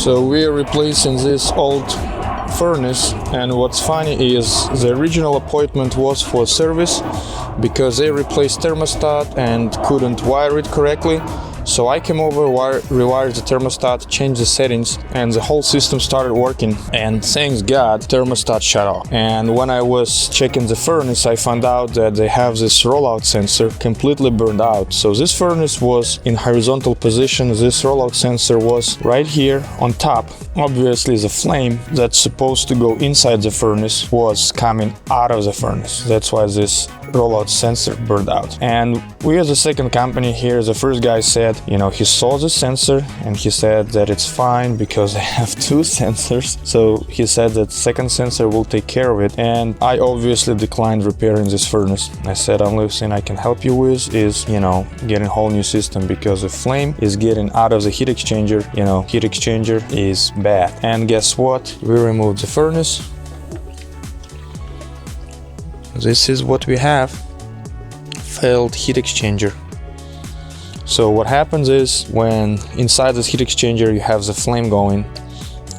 So we are replacing this old furnace, and what's funny is the original appointment was for service because they replaced thermostat and couldn't wire it correctly. So I came over, rewired the thermostat, changed the settings, and the whole system started working. And thanks God, thermostat shut off. And when I was checking the furnace, I found out that they have this rollout sensor completely burned out. So this furnace was in horizontal position. This rollout sensor was right here on top. Obviously, the flame that's supposed to go inside the furnace was coming out of the furnace. That's why this rollout sensor burned out. And we as a second company here, the first guy said, you know, he saw the sensor and he said that it's fine because they have two sensors. So he said that second sensor will take care of it. And I obviously declined repairing this furnace. I said, only thing I can help you with is, you know, getting a whole new system, because the flame is getting out of the heat exchanger. You know, heat exchanger is bad. And guess what? We removed the furnace. This is what we have. Failed heat exchanger. So what happens is, when inside this heat exchanger you have the flame going,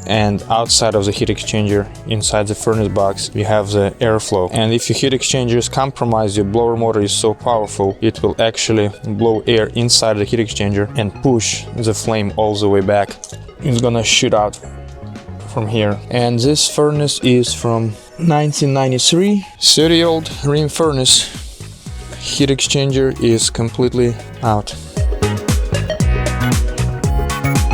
and outside of the heat exchanger, inside the furnace box, you have the airflow. And if your heat exchanger is compromised, your blower motor is so powerful, it will actually blow air inside the heat exchanger and push the flame all the way back. It's gonna shoot out from here. And this furnace is from 1993, 30-year-old rim furnace. Heat exchanger is completely out.